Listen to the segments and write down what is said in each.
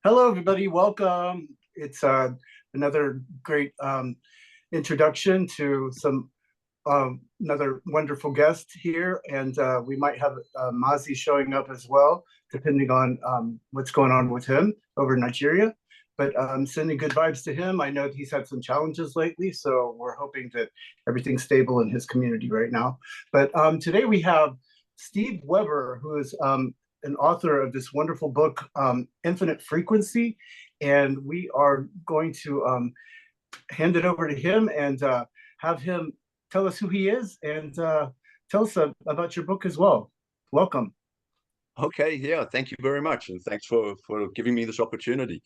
Hello, everybody. Welcome. It's another great introduction to some another wonderful guest here, and we might have Mazi showing up as well, depending on what's going on with him over in Nigeria. But sending good vibes to him. I know he's had some challenges lately, so we're hoping that everything's stable in his community right now. But today we have Steve Weber, who is an author of this wonderful book, Infinite Frequency, and we are going to hand it over to him and have him tell us who he is and tell us about your book as well. Welcome. Okay, yeah, thank you very much, and thanks for giving me this opportunity.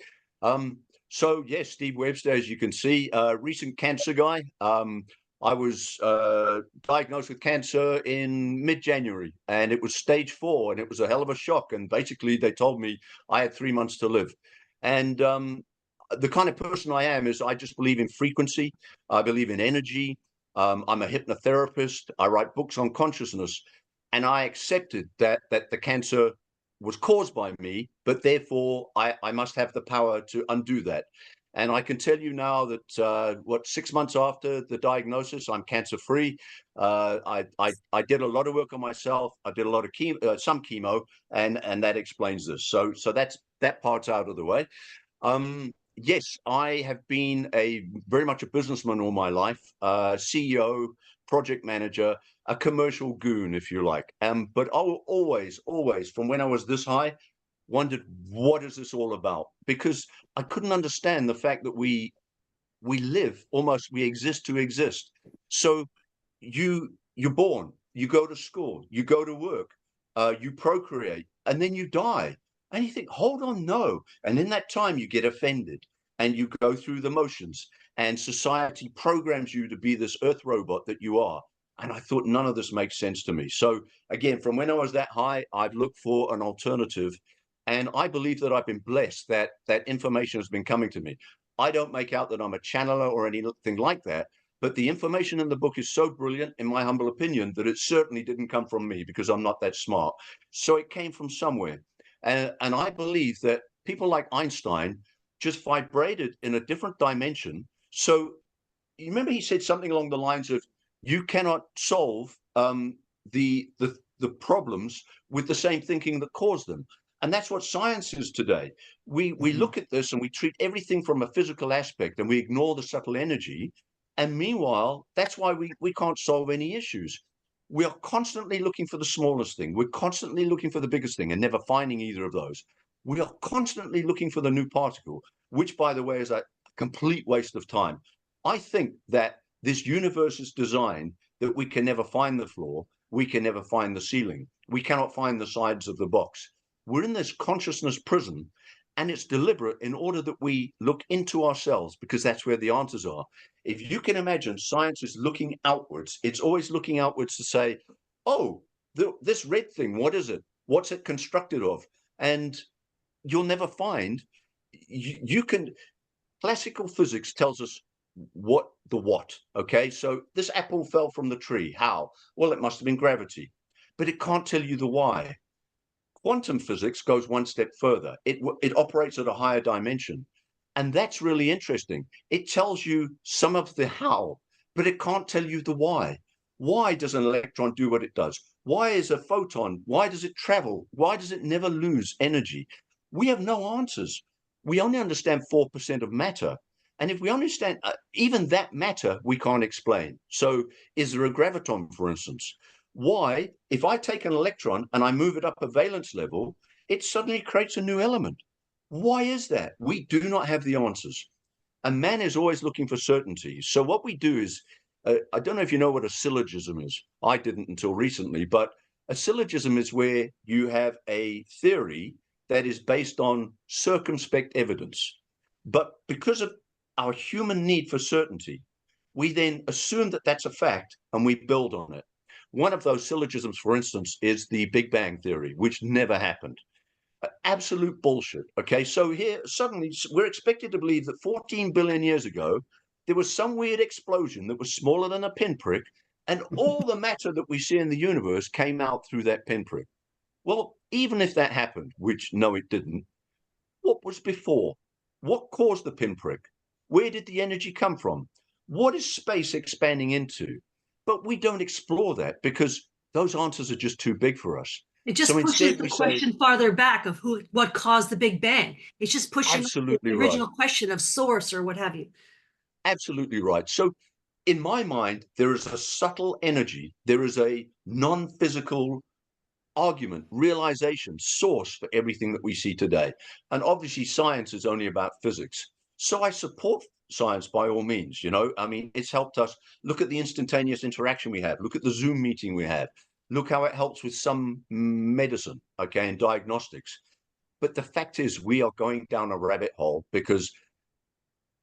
So yes, Steve Webster, as you can see, recent cancer guy. I was diagnosed with cancer in mid-January, and it was stage 4, and it was a hell of a shock. And basically, they told me I had 3 months to live. And the kind of person I am is I just believe in frequency. I believe in energy. I'm a hypnotherapist. I write books on consciousness, and I accepted that the cancer was caused by me, but therefore I must have the power to undo that. And I can tell you now that 6 months after the diagnosis, I'm cancer free. I did a lot of work on myself. I did a lot of some chemo, and that explains this. So that part's out of the way. Yes, I have been very much a businessman all my life, CEO, project manager, a commercial goon, if you like. But I always, from when I was this high, wondered, what is this all about? Because I couldn't understand the fact that we live, almost we exist to exist. So you're born, you go to school, you go to work, you procreate, and then you die. And you think, hold on, no. And in that time, you get offended and you go through the motions, and society programs you to be this earth robot that you are. And I thought none of this makes sense to me. So again, from when I was that high, I've looked for an alternative. And I believe that I've been blessed that that information has been coming to me. I don't make out that I'm a channeler or anything like that, but the information in the book is so brilliant, in my humble opinion, that it certainly didn't come from me, because I'm not that smart. So it came from somewhere. And I believe that people like Einstein just vibrated in a different dimension. So you remember he said something along the lines of, you cannot solve the problems with the same thinking that caused them. And that's what science is today. We look at this and we treat everything from a physical aspect, and we ignore the subtle energy. And meanwhile, that's why we can't solve any issues. We are constantly looking for the smallest thing. We're constantly looking for the biggest thing and never finding either of those. We are constantly looking for the new particle, which, by the way, is a complete waste of time. I think that this universe is designed that we can never find the floor, we can never find the ceiling, we cannot find the sides of the box. We're in this consciousness prison, and it's deliberate in order that we look into ourselves, because that's where the answers are. If you can imagine, science is looking outwards. It's always looking outwards to say, oh, this red thing, what is it? What's it constructed of? And you'll never find, you can, classical physics tells us what, okay? So this apple fell from the tree. How? Well, it must have been gravity, but it can't tell you the why. Quantum physics goes one step further. It operates at a higher dimension. And that's really interesting. It tells you some of the how, but it can't tell you the why. Why does an electron do what it does? Why is a photon? Why does it travel? Why does it never lose energy? We have no answers. We only understand 4% of matter. And if we understand even that matter, we can't explain. So is there a graviton, for instance? Why, if I take an electron and I move it up a valence level, it suddenly creates a new element? Why is that? We do not have the answers. And man is always looking for certainty. So what we do is, I don't know if you know what a syllogism is. I didn't until recently, but a syllogism is where you have a theory that is based on circumspect evidence. But because of our human need for certainty, we then assume that that's a fact and we build on it. One of those syllogisms, for instance, is the Big Bang Theory, which never happened. Absolute bullshit. Okay, so here suddenly we're expected to believe that 14 billion years ago, there was some weird explosion that was smaller than a pinprick, and all the matter that we see in the universe came out through that pinprick. Well, even if that happened, which no, it didn't, what was before? What caused the pinprick? Where did the energy come from? What is space expanding into? But we don't explore that because those answers are just too big for us. It just So pushes instead the we say, question farther back of what caused the Big Bang. It's just pushing the absolutely right. original question of source or what have you. Absolutely right. So in my mind, there is a subtle energy. There is a non-physical argument, realization, source for everything that we see today. And obviously science is only about physics. So I support science by all means, you know. I mean, it's helped us look at the instantaneous interaction we have, look at the Zoom meeting we have, look how it helps with some medicine, okay, and diagnostics. But the fact is we are going down a rabbit hole because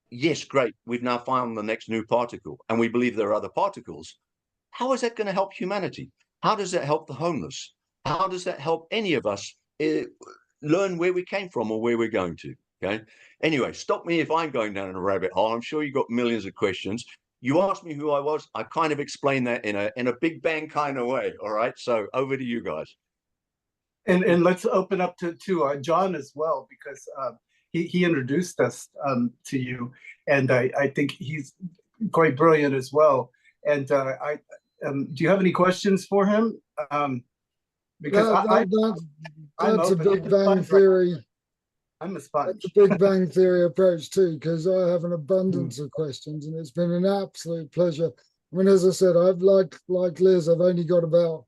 yes, great, we've now found the next new particle and we believe there are other particles. How is that going to help humanity? How does that help the homeless? How does that help any of us learn where we came from or where we're going to? Okay. Anyway, stop me if I'm going down a rabbit hole. I'm sure you got millions of questions. You asked me who I was. I kind of explained that in a Big Bang kind of way. All right. So over to you guys. And let's open up to John as well, because he introduced us to you, and I think he's quite brilliant as well. And do you have any questions for him? Because I'm that's a open. Big Bang Theory. I'm a sponge. That's a Big Bang Theory approach too, because I have an abundance of questions, and it's been an absolute pleasure. I mean, as I said, I've like Liz, I've only got about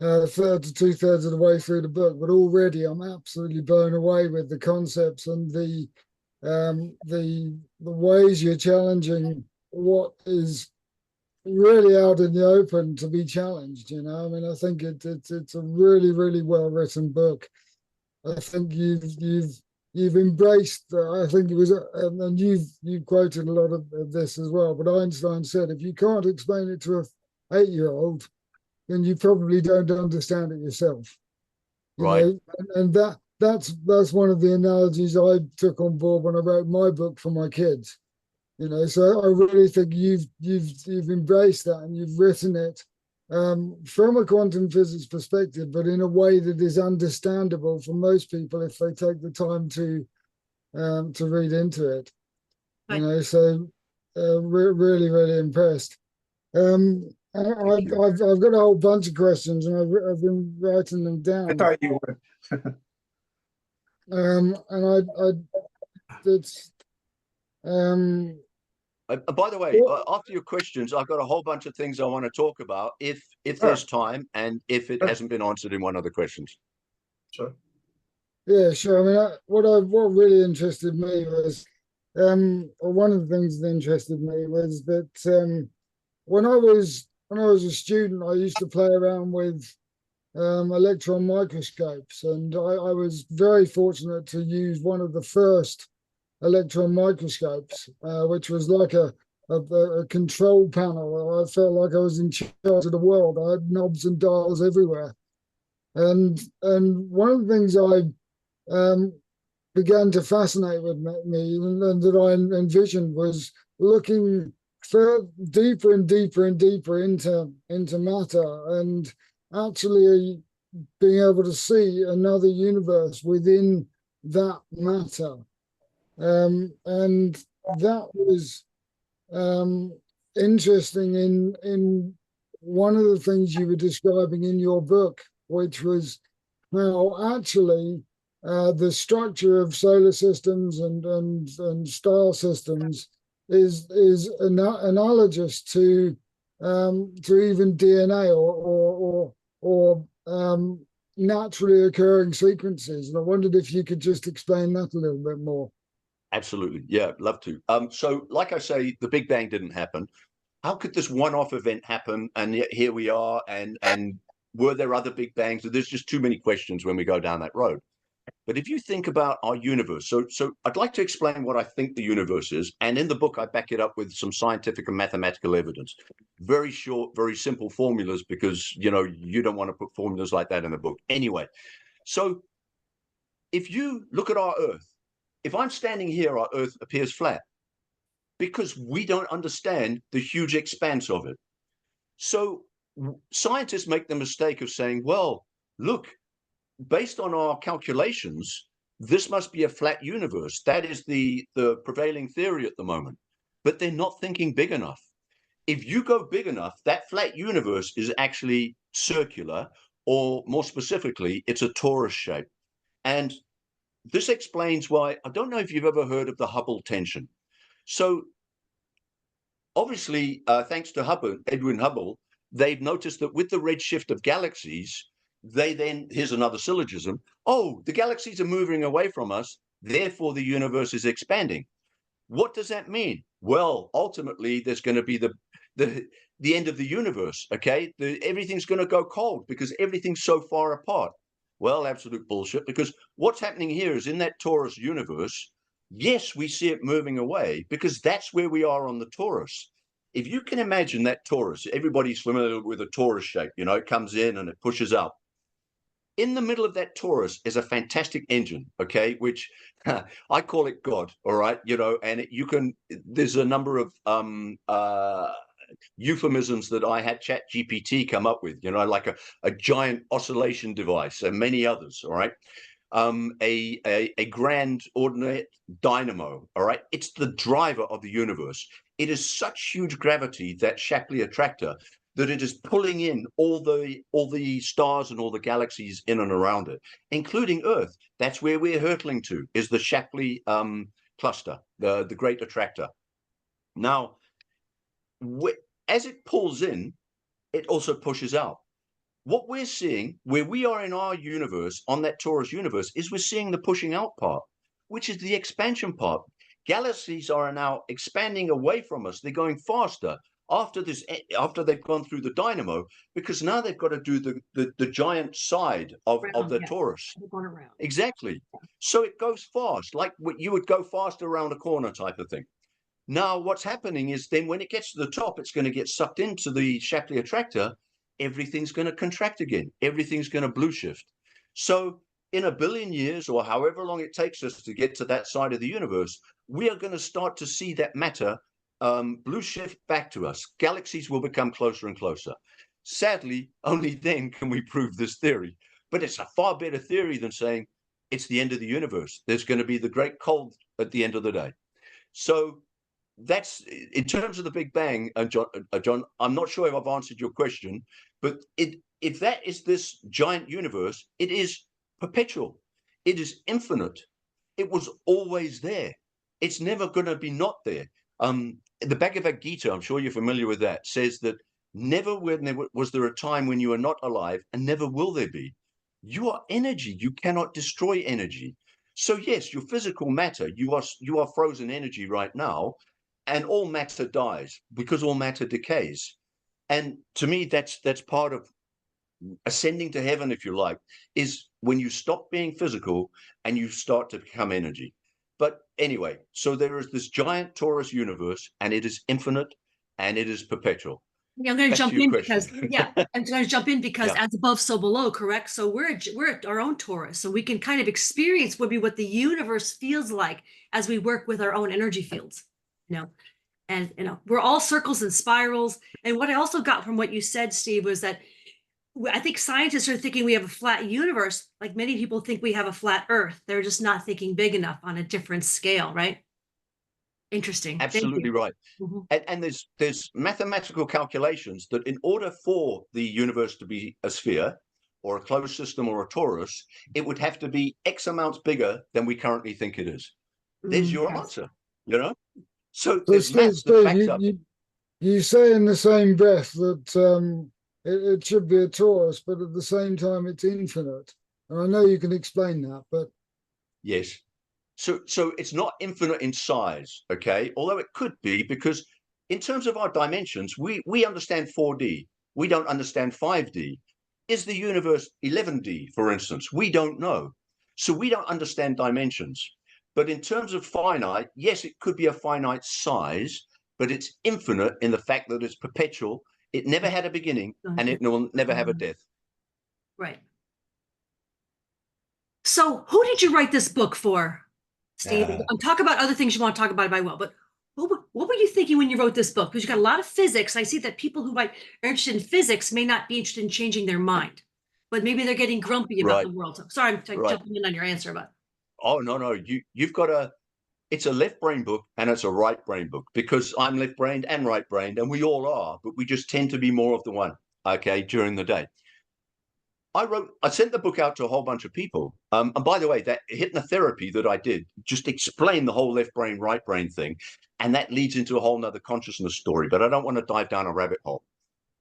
a third to two-thirds of the way through the book, but already I'm absolutely blown away with the concepts and the ways you're challenging what is really out in the open to be challenged. You know, I mean, I think it's a really well written book. I think you've embraced. I think it was, and you've quoted a lot of this as well. But Einstein said, if you can't explain it to an 8-year-old, then you probably don't understand it yourself. You Right. know? And that's one of the analogies I took on board when I wrote my book for my kids. You know, so I really think you've embraced that and you've written it from a quantum physics perspective, but in a way that is understandable for most people if they take the time to read into it. Right. You know, so really impressed. I've got a whole bunch of questions and I've been writing them down. I thought you would. And it's by the way, after your questions, I've got a whole bunch of things I want to talk about if there's time and if it hasn't been answered in one of the questions. Sure. Yeah, sure. I mean, what really interested me was, or one of the things that interested me was that when I was a student, I used to play around with electron microscopes, and I was very fortunate to use one of the first electron microscopes, which was like a control panel. I felt like I was in charge of the world. I had knobs and dials everywhere, and one of the things I began to fascinate with me and that I envisioned was looking deeper and deeper and deeper into matter and actually being able to see another universe within that matter. And that was interesting in one of the things you were describing in your book, which was how actually the structure of solar systems and star systems is analogous to even DNA or naturally occurring sequences. And I wondered if you could just explain that a little bit more. Absolutely. Yeah, love to. So like I say, the Big Bang didn't happen. How could this one-off event happen? And yet here we are. And were there other Big Bangs? There's just too many questions when we go down that road. But if you think about our universe, so I'd like to explain what I think the universe is. And in the book, I back it up with some scientific and mathematical evidence. Very short, very simple formulas, because, you know, you don't want to put formulas like that in the book. Anyway, so if you look at our Earth, if I'm standing here, our Earth appears flat because we don't understand the huge expanse of it. So scientists make the mistake of saying, well, look, based on our calculations, this must be a flat universe. That is the prevailing theory at the moment. But they're not thinking big enough. If you go big enough, that flat universe is actually circular, or more specifically, it's a torus shape. And this explains why, I don't know if you've ever heard of the Hubble tension. So obviously, thanks to Edwin Hubble, they've noticed that with the redshift of galaxies, here's another syllogism, oh, the galaxies are moving away from us, therefore the universe is expanding. What does that mean? Well, ultimately, there's going to be the end of the universe, okay? Everything's going to go cold because everything's so far apart. Well, absolute bullshit, because what's happening here is in that torus universe, yes, we see it moving away because that's where we are on the torus. If you can imagine that torus, everybody's familiar with a torus shape, you know, it comes in and it pushes up. In the middle of that torus is a fantastic engine, okay, which I call it God, all right, you know, and there's a number of euphemisms that I had ChatGPT come up with, you know, like a giant oscillation device and many others, all right, a grand ordinate dynamo, all right, it's the driver of the universe. It is such huge gravity, that Shapley attractor, that it is pulling in all the stars and all the galaxies in and around it, including Earth. That's where we're hurtling to, is the Shapley cluster, the great attractor. Now, as it pulls in, it also pushes out. What we're seeing, where we are in our universe, on that torus universe, is we're seeing the pushing out part, which is the expansion part. Galaxies are now expanding away from us. They're going faster after they've gone through the dynamo, because now they've got to do the giant side of the torus. Going around. Exactly. So it goes fast, like you would go fast around a corner type of thing. Now, what's happening is then when it gets to the top, it's going to get sucked into the Shapley attractor. Everything's going to contract again. Everything's going to blue shift. So in 1 billion years, or however long it takes us to get to that side of the universe, we are going to start to see that matter blue shift back to us. Galaxies will become closer and closer. Sadly, only then can we prove this theory. But it's a far better theory than saying it's the end of the universe. There's going to be the great cold at the end of the day. So that's, in terms of the Big Bang, John, I'm not sure if I've answered your question, but if that is this giant universe, it is perpetual. It is infinite. It was always there. It's never going to be not there. The Bhagavad Gita, I'm sure you're familiar with that, says that never was there a time when you are not alive, and never will there be. You are energy. You cannot destroy energy. So yes, your physical matter, you are frozen energy right now, and all matter dies because all matter decays. And to me, that's part of ascending to heaven, if you like, is when you stop being physical and you start to become energy. But anyway, so there is this giant torus universe, and it is infinite and it is perpetual. Yeah, I'm going to jump in because I'm going to jump in because Yeah. as above, so below, correct? So we're at our own torus, so we can kind of experience what the universe feels like as we work with our own energy fields, you know. And you know, we're all circles and spirals. And what I also got from what you said, Steve, was that I think scientists are thinking we have a flat universe, like many people think we have a flat Earth. They're just not thinking big enough on a different scale, right? Interesting. Absolutely right. Mm-hmm. And there's mathematical calculations that in order for the universe to be a sphere or a closed system or a torus, it would have to be X amounts bigger than we currently think it is. There's your answer, you know? So there's maths that backs up. You say in the same breath that it should be a torus, but at the same time it's infinite. And I know you can explain that, but yes. So it's not infinite in size, okay? Although it could be, because in terms of our dimensions, we understand 4D. We don't understand 5D. Is the universe 11D, for instance? We don't know. So we don't understand dimensions. But in terms of finite, yes, it could be a finite size, but it's infinite in the fact that it's perpetual. It never had a beginning, and it will never have a death. Right. So who did you write this book for, Steve? Talk about other things you want to talk about if I will, but what were you thinking when you wrote this book? Because you got a lot of physics. I see that people who are interested in physics may not be interested in changing their mind, but maybe they're getting grumpy about the world. So sorry, I'm jumping in on your answer, but Oh, no, no. You've got it's a left brain book and it's a right brain book, because I'm left brained and right brained, and we all are, but we just tend to be more of the one, okay, during the day. I sent the book out to a whole bunch of people. And by the way, that hypnotherapy that I did just explained the whole left brain, right brain thing. And that leads into a whole nother consciousness story, but I don't want to dive down a rabbit hole.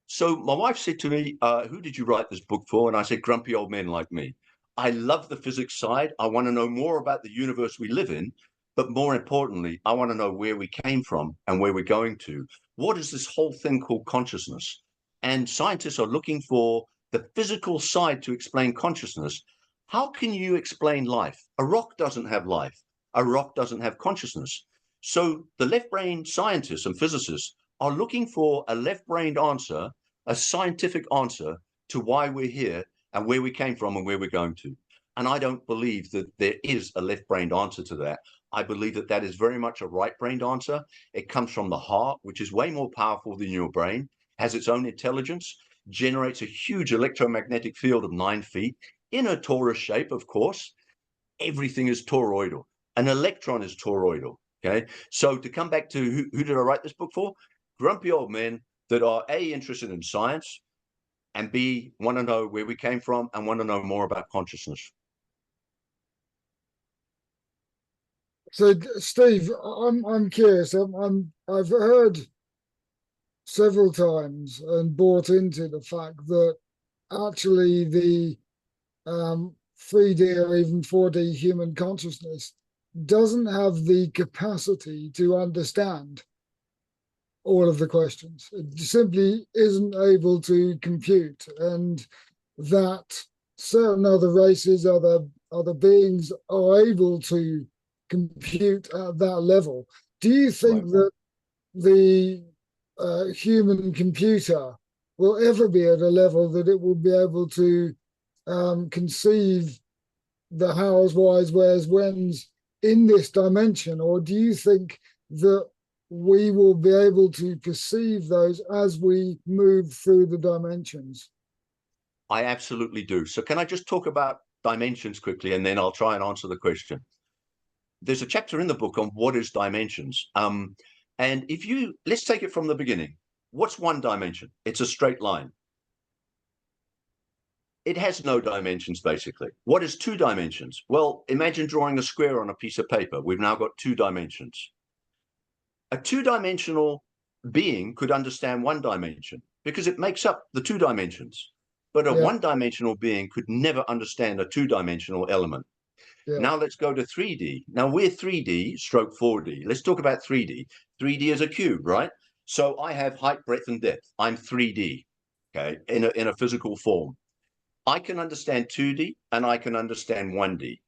So my wife said to me, who did you write this book for? And I said, grumpy old men like me. I love the physics side. I want to know more about the universe we live in. But more importantly, I want to know where we came from and where we're going to. What is this whole thing called consciousness? And scientists are looking for the physical side to explain consciousness. How can you explain life? A rock doesn't have life. A rock doesn't have consciousness. So the left brain scientists and physicists are looking for a left-brained answer, a scientific answer to why we're here and where we came from and where we're going to. And I don't believe that there is a left-brained answer to that. I believe that that is very much a right-brained answer. It comes from the heart, which is way more powerful than your brain, has its own intelligence, generates a huge electromagnetic field of 9 feet in a torus shape, of course. Everything is toroidal. An electron is toroidal. Okay. So to come back to who did I write this book for? Grumpy old men that are A, interested in science, and B, want to know where we came from and want to know more about consciousness. So, Steve, I'm curious. I've heard several times and bought into the fact that actually the 3D or even 4D human consciousness doesn't have the capacity to understand all of the questions. It simply isn't able to compute, and that certain other races, other beings are able to compute at that level. Do you think Right. that the human computer will ever be at a level that it will be able to conceive the hows, whys, wheres, whens in this dimension? Or do you think that we will be able to perceive those as we move through the dimensions? I absolutely do. So can I just talk about dimensions quickly, and then I'll try and answer the question. There's a chapter in the book on what is dimensions. And let's take it from the beginning. What's one dimension? It's a straight line. It has no dimensions, basically. What is 2 dimensions? Well, imagine drawing a square on a piece of paper. We've now got 2 dimensions. A 2-dimensional being could understand 1 dimension because it makes up the 2 dimensions. But a 1-dimensional being could never understand a 2-dimensional element. Yeah. Now let's go to 3D. Now we're 3D stroke 4D. Let's talk about 3D. 3D is a cube, right? So I have height, breadth, and depth. I'm 3D, okay, in a physical form. I can understand 2D and I can understand 1D.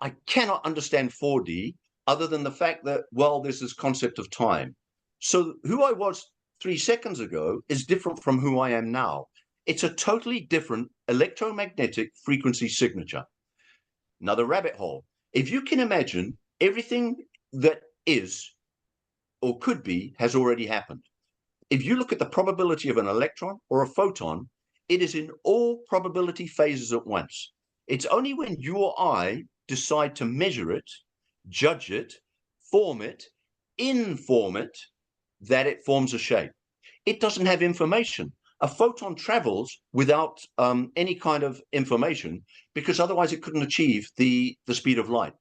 I cannot understand 4D other than the fact that, well, there's this concept of time. So who I was 3 seconds ago is different from who I am now. It's a totally different electromagnetic frequency signature. Another rabbit hole. If you can imagine, everything that is or could be has already happened. If you look at the probability of an electron or a photon, it is in all probability phases at once. It's only when you or I decide to measure it, judge it, form it, inform it, that it forms a shape. It doesn't have information. A photon travels without any kind of information, because otherwise it couldn't achieve the speed of light.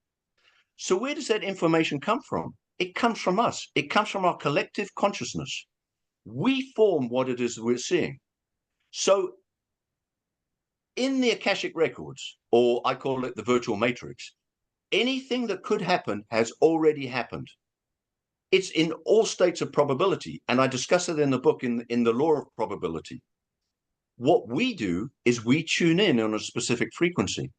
So where does that information come from? It comes from us. It comes from our collective consciousness. We form what it is we're seeing. So in the Akashic records, or I call it the virtual matrix, anything that could happen has already happened. It's in all states of probability, and I discuss it in the book in the law of probability. What we do is we tune in on a specific frequency.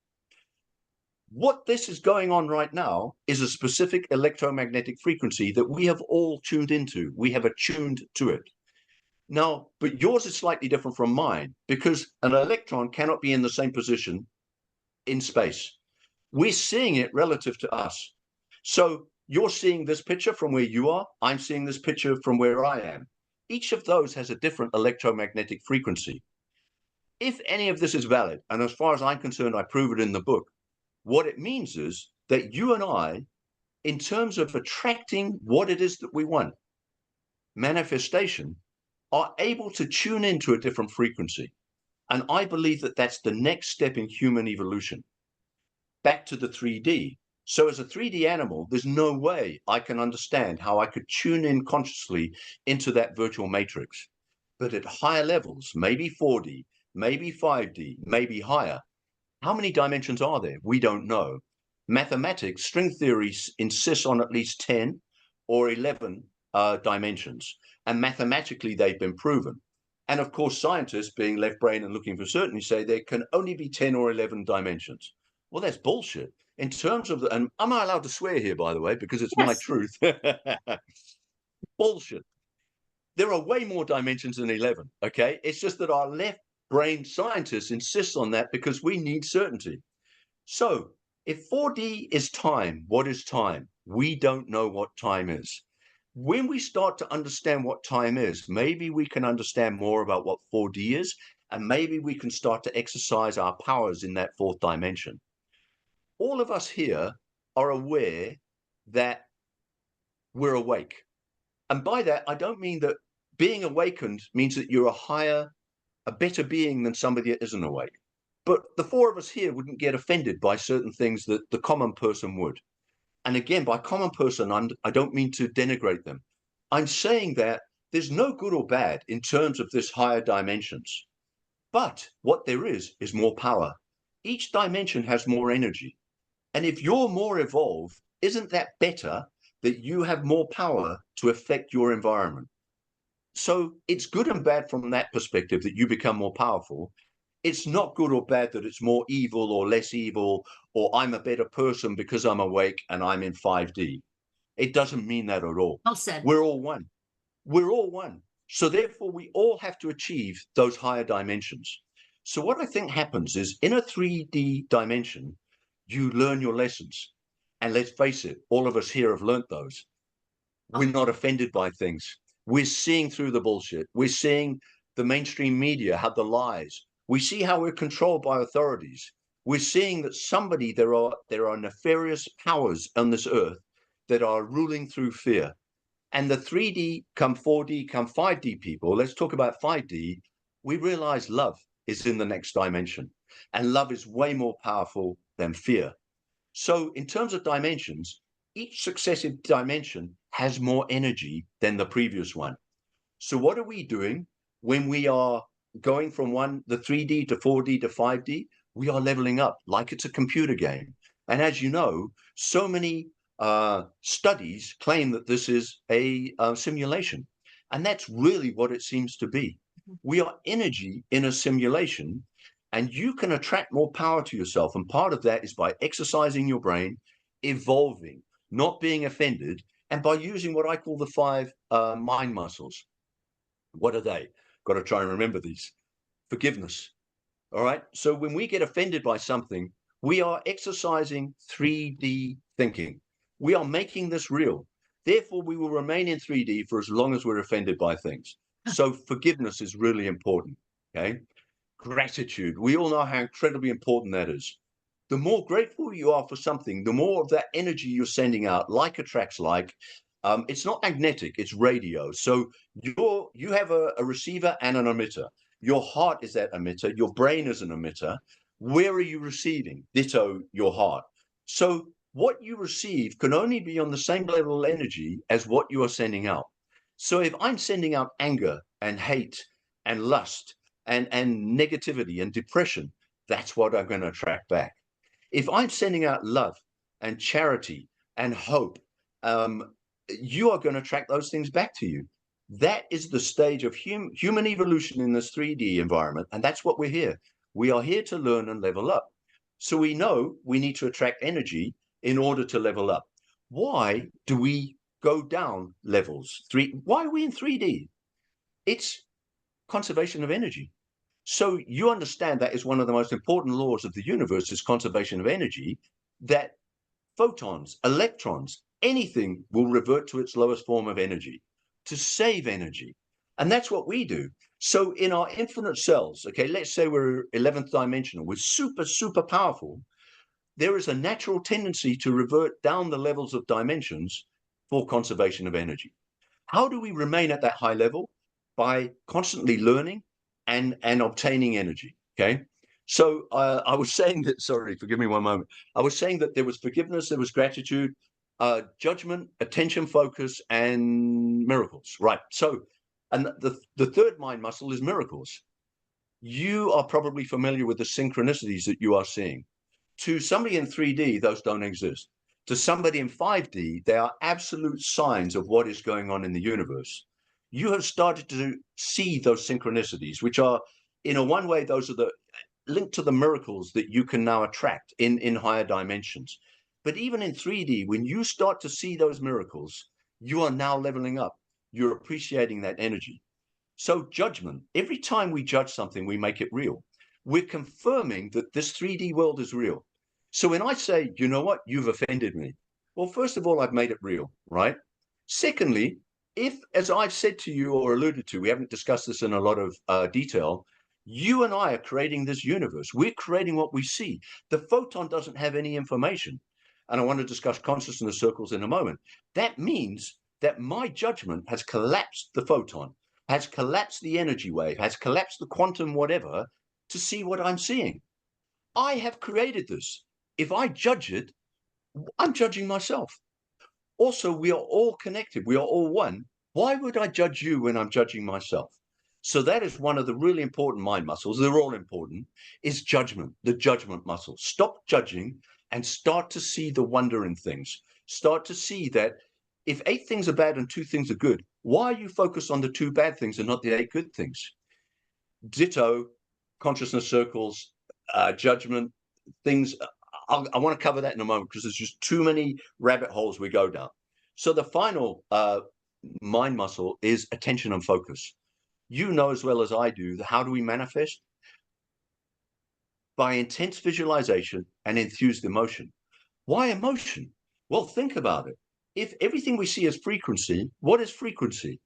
What this is going on right now is a specific electromagnetic frequency that we have all tuned into. We have attuned to it. Now, but yours is slightly different from mine, because an electron cannot be in the same position in space. We're seeing it relative to us. So you're seeing this picture from where you are. I'm seeing this picture from where I am. Each of those has a different electromagnetic frequency. If any of this is valid, and as far as I'm concerned, I prove it in the book, what it means is that you and I, in terms of attracting what it is that we want, manifestation, are able to tune into a different frequency. And I believe that that's the next step in human evolution, back to the 3D. So as a 3D animal, there's no way I can understand how I could tune in consciously into that virtual matrix. But at higher levels, maybe 4D, maybe 5D, maybe higher, how many dimensions are there? We don't know. Mathematics, string theory insists on at least 10 or 11 dimensions. And mathematically, they've been proven. And of course, scientists, being left brain and looking for certainty, say there can only be 10 or 11 dimensions. Well, that's bullshit. In terms of and am I allowed to swear here, by the way, because it's my truth? Bullshit. There are way more dimensions than 11, okay? It's just that our left brain scientists insist on that because we need certainty. So if 4D is time, what is time? We don't know what time is. When we start to understand what time is, maybe we can understand more about what 4D is, and maybe we can start to exercise our powers in that fourth dimension. All of us here are aware that we're awake. And by that, I don't mean that being awakened means that you're a better being than somebody that isn't awake. But the four of us here wouldn't get offended by certain things that the common person would. And again, by common person, I don't mean to denigrate them. I'm saying that there's no good or bad in terms of this higher dimensions. But what there is more power. Each dimension has more energy. And if you're more evolved, isn't that better that you have more power to affect your environment? So it's good and bad from that perspective that you become more powerful. It's not good or bad that it's more evil or less evil, or I'm a better person because I'm awake and I'm in 5D. It doesn't mean that at all. Well said. We're all one. We're all one. So therefore, we all have to achieve those higher dimensions. So what I think happens is in a 3D dimension, you learn your lessons. And let's face it, all of us here have learned those. We're not offended by things. We're seeing through the bullshit. We're seeing the mainstream media have the lies. We see how we're controlled by authorities. We're seeing that there are nefarious powers on this earth that are ruling through fear. And the 3D, come 4D, come 5D people, let's talk about 5D, we realize love is in the next dimension. And love is way more powerful than fear. So in terms of dimensions, each successive dimension has more energy than the previous one. So what are we doing when we are going from the 3D to 4D to 5D? We are leveling up like it's a computer game. And as you know, so many studies claim that this is a simulation. And that's really what it seems to be. We are energy in a simulation, and you can attract more power to yourself. And part of that is by exercising your brain, evolving, not being offended, and by using what I call the 5 mind muscles. What are they? Got to try and remember these. Forgiveness. All right. So when we get offended by something, we are exercising 3D thinking. We are making this real. Therefore, we will remain in 3D for as long as we're offended by things. So forgiveness is really important. Okay. Gratitude. We all know how incredibly important that is. The more grateful you are for something, the more of that energy you're sending out, like attracts like. It's not magnetic, it's radio. So you have a receiver and an emitter. Your heart is that emitter. Your brain is an emitter. Where are you receiving? Ditto your heart. So what you receive can only be on the same level of energy as what you are sending out. So if I'm sending out anger and hate and lust and negativity and depression, that's what I'm going to attract back. If I'm sending out love and charity and hope, you are going to attract those things back to you. That is the stage of human evolution in this 3D environment. And that's what we're here. We are here to learn and level up. So we know we need to attract energy in order to level up. Why do we go down levels? Why are we in 3D? It's conservation of energy. So you understand that is one of the most important laws of the universe is conservation of energy, that photons, electrons, anything will revert to its lowest form of energy to save energy. And that's what we do. So in our infinite cells, okay, let's say we're 11th dimensional, we're super, super powerful. there is a natural tendency to revert down the levels of dimensions for conservation of energy. How do we remain at that high level? By constantly learning and obtaining energy. Okay. So I was saying that, sorry, forgive me one moment. I was saying that there was forgiveness, there was gratitude, judgment, attention, focus, and miracles. Right. So, and the third mind muscle is miracles. You are probably familiar with the synchronicities that you are seeing. To somebody in 3D, those don't exist. To somebody in 5D, they are absolute signs of what is going on in the universe. You have started to see those synchronicities, which are, in a one way, those are the linked to the miracles that you can now attract in higher dimensions. But even in 3D, when you start to see those miracles, you are now leveling up. You're appreciating that energy. So judgment, every time we judge something, we make it real. We're confirming that this 3D world is real. So when I say, you know what, you've offended me. Well, first of all, I've made it real, right? Secondly, if, as I've said to you or alluded to, we haven't discussed this in a lot of detail, you and I are creating this universe. We're creating what we see. The photon doesn't have any information. And I want to discuss consciousness circles in a moment. That means that my judgment has collapsed the photon, has collapsed the energy wave, has collapsed the quantum whatever to see what I'm seeing. I have created this. If I judge it, I'm judging myself. Also, we are all connected. We are all one. Why would I judge you when I'm judging myself? So that is one of the really important mind muscles. They're all important, is judgment, the judgment muscle. Stop judging and start to see the wonder in things. Start to see that if 8 things are bad and 2 things are good, why are you focused on the 2 bad things and not the 8 good things? Ditto, consciousness circles, judgment, things. I want to cover that in a moment because there's just too many rabbit holes we go down. So the final mind muscle is attention and focus. You know as well as I do, how do we manifest? By intense visualization and enthused emotion. Why emotion? Well, think about it. If everything we see is frequency, what is frequency?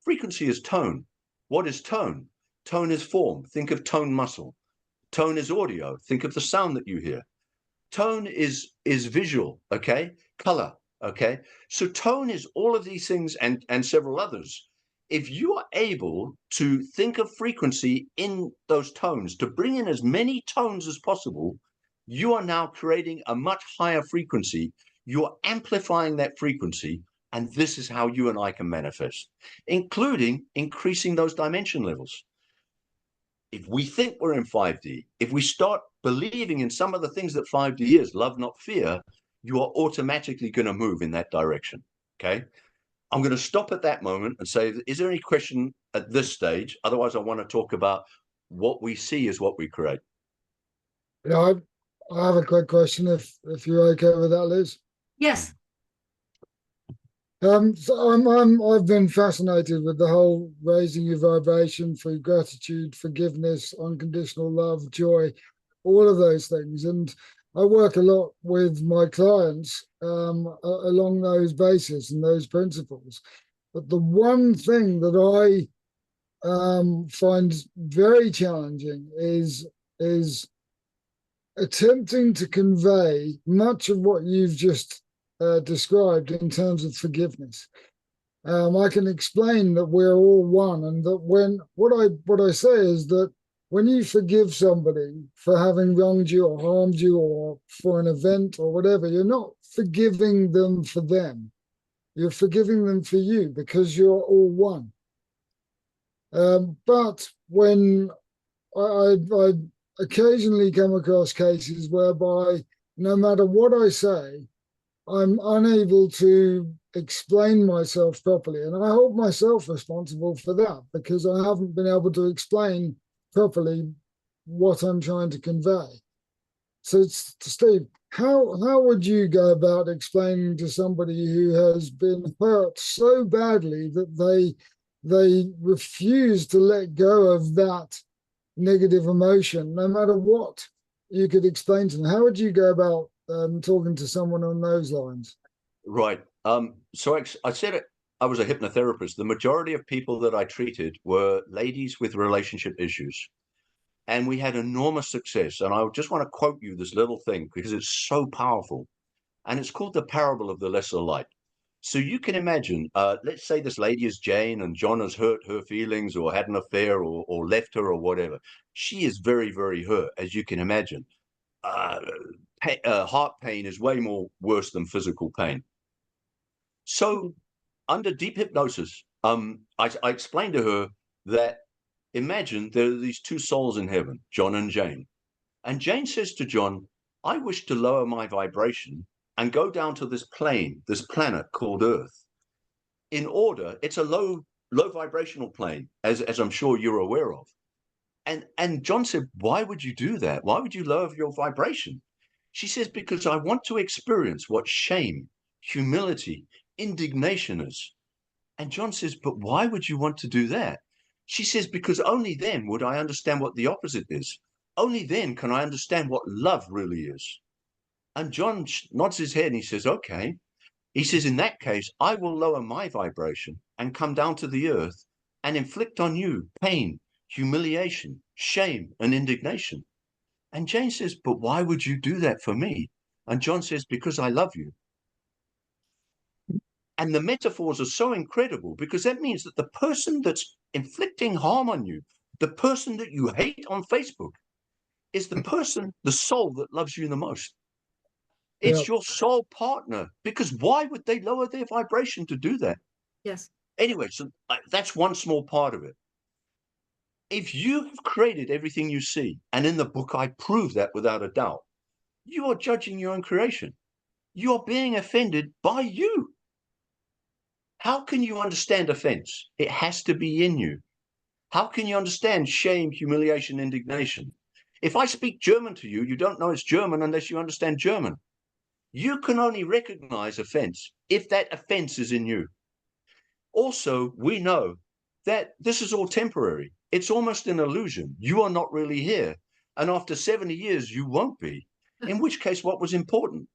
Frequency is tone. What is tone? Tone is form. Think of tone muscle. Tone is audio. Think of the sound that you hear. Tone is visual, okay? Color, okay? So tone is all of these things and several others. If you are able to think of frequency in those tones, to bring in as many tones as possible, you are now creating a much higher frequency. You're amplifying that frequency, and this is how you and I can manifest, including increasing those dimension levels. If we think we're in 5D, if we start believing in some of the things that 5D is, love, not fear, you are automatically going to move in that direction, okay? I'm going to stop at that moment and say, is there any question at this stage? Otherwise, I want to talk about what we see is what we create. Yeah, I have a quick question if you're okay with that, Liz. Yes. So I've been fascinated with the whole raising your vibration through gratitude, forgiveness, unconditional love, joy, all of those things. And I work a lot with my clients along those bases and those principles. But the one thing that I find very challenging is attempting to convey much of what you've just described in terms of forgiveness. I can explain that we're all one, and that when what I say is that when you forgive somebody for having wronged you or harmed you or for an event or whatever, you're not forgiving them for them. You're forgiving them for you because you're all one. But when I occasionally come across cases whereby no matter what I say, I'm unable to explain myself properly. And I hold myself responsible for that because I haven't been able to explain properly what I'm trying to convey. So, Steve, how would you go about explaining to somebody who has been hurt so badly that they refuse to let go of that negative emotion, no matter what you could explain to them? How would you go about talking to someone on those lines? Right. So I said it. I was a hypnotherapist. The majority of people that I treated were ladies with relationship issues. and we had enormous success. And I just want to quote you this little thing because it's so powerful. And it's called the parable of the lesser light. So you can imagine, let's say this lady is Jane and John has hurt her feelings or had an affair or left her or whatever. She is very, very hurt, as you can imagine. Heart pain is way more worse than physical pain. So under deep hypnosis, I explained to her that imagine there are these two souls in heaven, John and Jane. And Jane says to John, I wish to lower my vibration and go down to this plane, this planet called Earth. In order, it's a low vibrational plane, as I'm sure you're aware of. And John said, why would you do that? Why would you lower your vibration? She says, because I want to experience what shame, humility, indignation is. And John says, but why would you want to do that? She says, because only then would I understand what the opposite is. Only then can I understand what love really is. And John nods his head and he says, okay. He says, in that case, I will lower my vibration and come down to the earth and inflict on you pain, humiliation, shame, and indignation. And Jane says, but why would you do that for me? And John says, because I love you. And the metaphors are so incredible because that means that the person that's inflicting harm on you, the person that you hate on Facebook, is the person, the soul that loves you the most. It's your soul partner, because why would they lower their vibration to do that? Yes. Anyway, so that's one small part of it. If you have created everything you see, and in the book I prove that without a doubt, you are judging your own creation. You are being offended by you. How can you understand offense? It has to be in you. How can you understand shame, humiliation, indignation? If I speak German to you, you don't know it's German unless you understand German. You can only recognize offense if that offense is in you. Also, we know that this is all temporary. It's almost an illusion. You are not really here. And after 70 years, you won't be. In which case, what was important?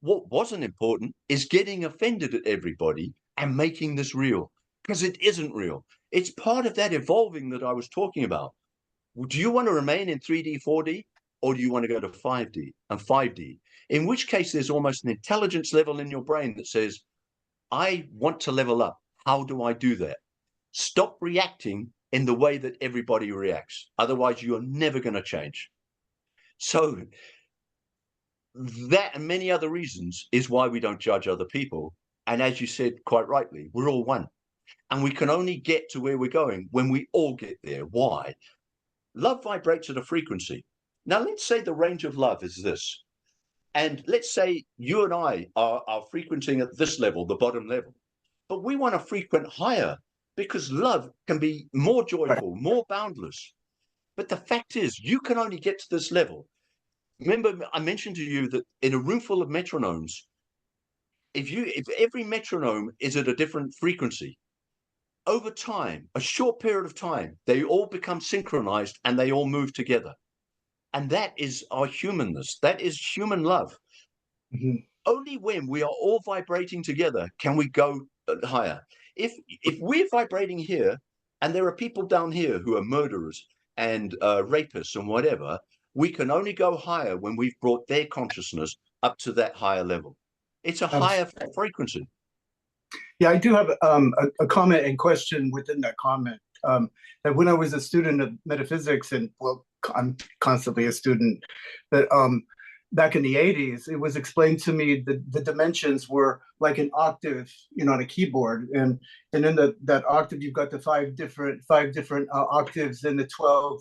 What wasn't important is getting offended at everybody and making this real, because it isn't real. It's part of that evolving that I was talking about. Do you want to remain in 3D, 4D, or do you want to go to 5D and 5D? In which case, there's almost an intelligence level in your brain that says, I want to level up. How do I do that? Stop reacting in the way that everybody reacts. Otherwise, you're never going to change. So that and many other reasons is why we don't judge other people. And as you said quite rightly, we're all one. And we can only get to where we're going when we all get there. Why? Love vibrates at a frequency. Now, let's say the range of love is this. And let's say you and I are frequenting at this level, the bottom level. But we want to frequent higher because love can be more joyful, more boundless. But the fact is, you can only get to this level. Remember, I mentioned to you that in a room full of metronomes, if every metronome is at a different frequency, over time, a short period of time, they all become synchronized and they all move together. And that is our humanness. That is human love. Mm-hmm. Only when we are all vibrating together can we go higher. If we're vibrating here and there are people down here who are murderers and rapists and whatever, we can only go higher when we've brought their consciousness up to that higher level. It's a higher frequency. Yeah, I do have a comment and question within that comment. That when I was a student of metaphysics, and well, I'm constantly a student, that back in the 80s, it was explained to me that the dimensions were like an octave, on a keyboard, and in that octave you've got the five different octaves, and the 12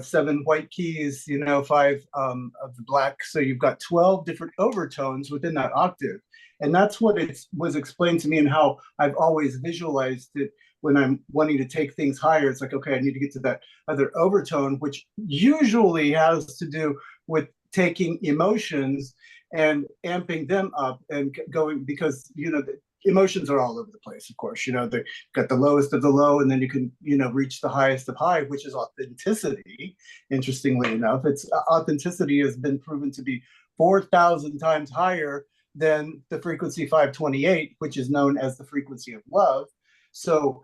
7 white keys, 5 of the black. So you've got 12 different overtones within that octave. And that's what it was explained to me, and how I've always visualized it when I'm wanting to take things higher. It's like, okay, I need to get to that other overtone, which usually has to do with taking emotions and amping them up and going, because, the emotions are all over the place, of course. They got the lowest of the low, and then you can, reach the highest of high, which is authenticity. Interestingly enough, authenticity has been proven to be 4,000 times higher than the frequency 528, which is known as the frequency of love. So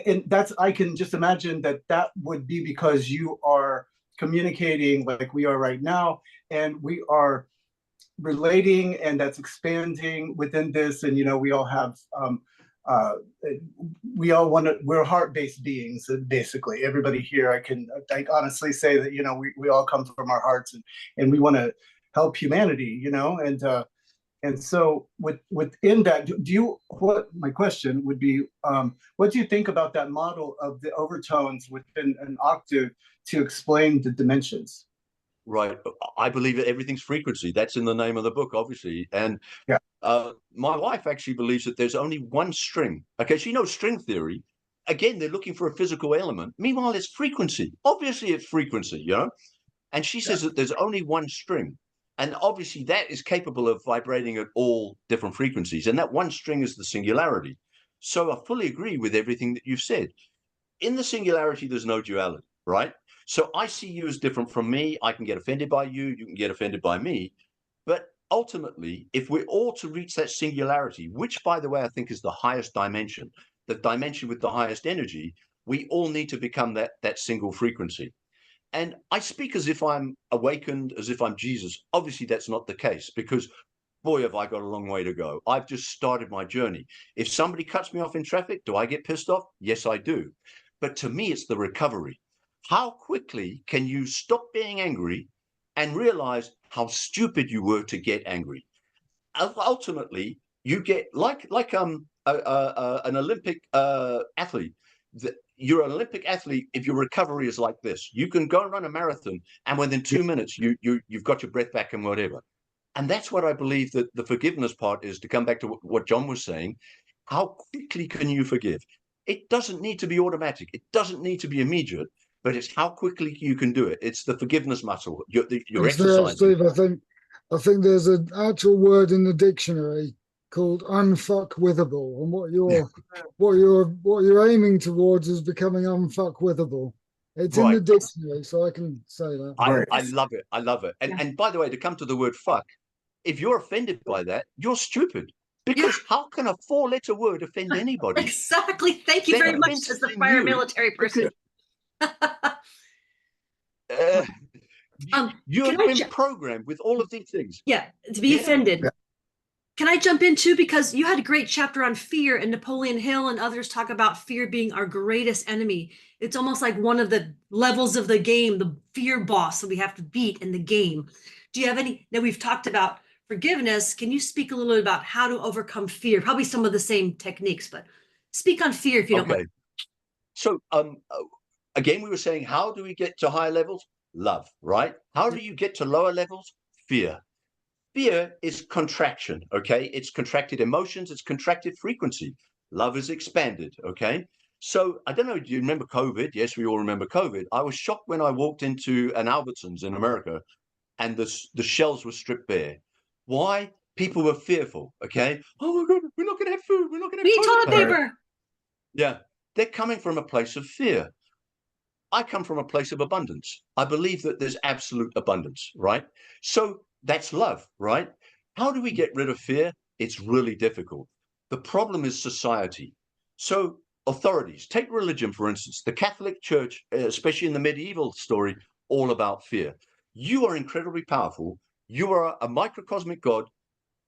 and that's, I can just imagine that that would be because you are communicating like we are right now, and we are relating, and that's expanding within this. And we all have uh we all want to, we're heart-based beings, basically everybody here. I honestly say that we all come from our hearts, and we want to help humanity, and so within that, do you, what my question would be, what do you think about that model of the overtones within an octave to explain the dimensions? Right. I believe that everything's frequency. That's in the name of the book, obviously. And Yeah. My wife actually believes that there's only one string. Okay, she knows string theory. Again, they're looking for a physical element. Meanwhile, it's frequency. Obviously, it's frequency, And she says that there's only one string. And obviously, that is capable of vibrating at all different frequencies. And that one string is the singularity. So I fully agree with everything that you've said. In the singularity, there's no duality, right? So I see you as different from me. I can get offended by you. You can get offended by me. But ultimately, if we're all to reach that singularity, which, by the way, I think is the highest dimension, the dimension with the highest energy, we all need to become that single frequency. And I speak as if I'm awakened, as if I'm Jesus. Obviously, that's not the case, because boy, have I got a long way to go. I've just started my journey. If somebody cuts me off in traffic, do I get pissed off? Yes, I do. But to me, it's the recovery. How quickly can you stop being angry and realize how stupid you were to get angry? Ultimately, you get an Olympic athlete. You're an Olympic athlete if your recovery is like this. You can go and run a marathon, and within 2 minutes, you've got your breath back and whatever. And that's what I believe that the forgiveness part is, to come back to what John was saying. How quickly can you forgive? It doesn't need to be automatic. It doesn't need to be immediate, but it's how quickly you can do it. It's the forgiveness muscle. You're exercising. Steve, I think there's an actual word in the dictionary called unfuckwithable, and what you're aiming towards is becoming unfuckwithable. It's in the dictionary, so I can say that. I love it. I love it. And by the way, to come to the word fuck, if you're offended by that, you're stupid. Because how can a 4-letter word offend anybody? Exactly. Thank you very much as the prior military person. You've been programmed with all of these things. Yeah, to be offended. Yeah. Can I jump in too? Because you had a great chapter on fear, and Napoleon Hill and others talk about fear being our greatest enemy. It's almost like one of the levels of the game, the fear boss that we have to beat in the game. Do you have any? Now, we've talked about forgiveness. Can you speak a little bit about how to overcome fear? Probably some of the same techniques, but speak on fear if you don't mind. So, again, we were saying, how do we get to higher levels? Love, right? How do you get to lower levels? Fear. Fear is contraction, okay? It's contracted emotions, it's contracted frequency. Love is expanded, okay? So I don't know, do you remember COVID? Yes, we all remember COVID. I was shocked when I walked into an Albertsons in America and the shelves were stripped bare. Why? People were fearful, okay? Oh my God, we're not going to have food. We're not going to have toilet paper. Yeah, they're coming from a place of fear. I come from a place of abundance. I believe that there's absolute abundance, right? So that's love, right? How do we get rid of fear? It's really difficult. The problem is society. So authorities, take religion, for instance, the Catholic Church, especially in the medieval story, all about fear. You are incredibly powerful. You are a microcosmic God.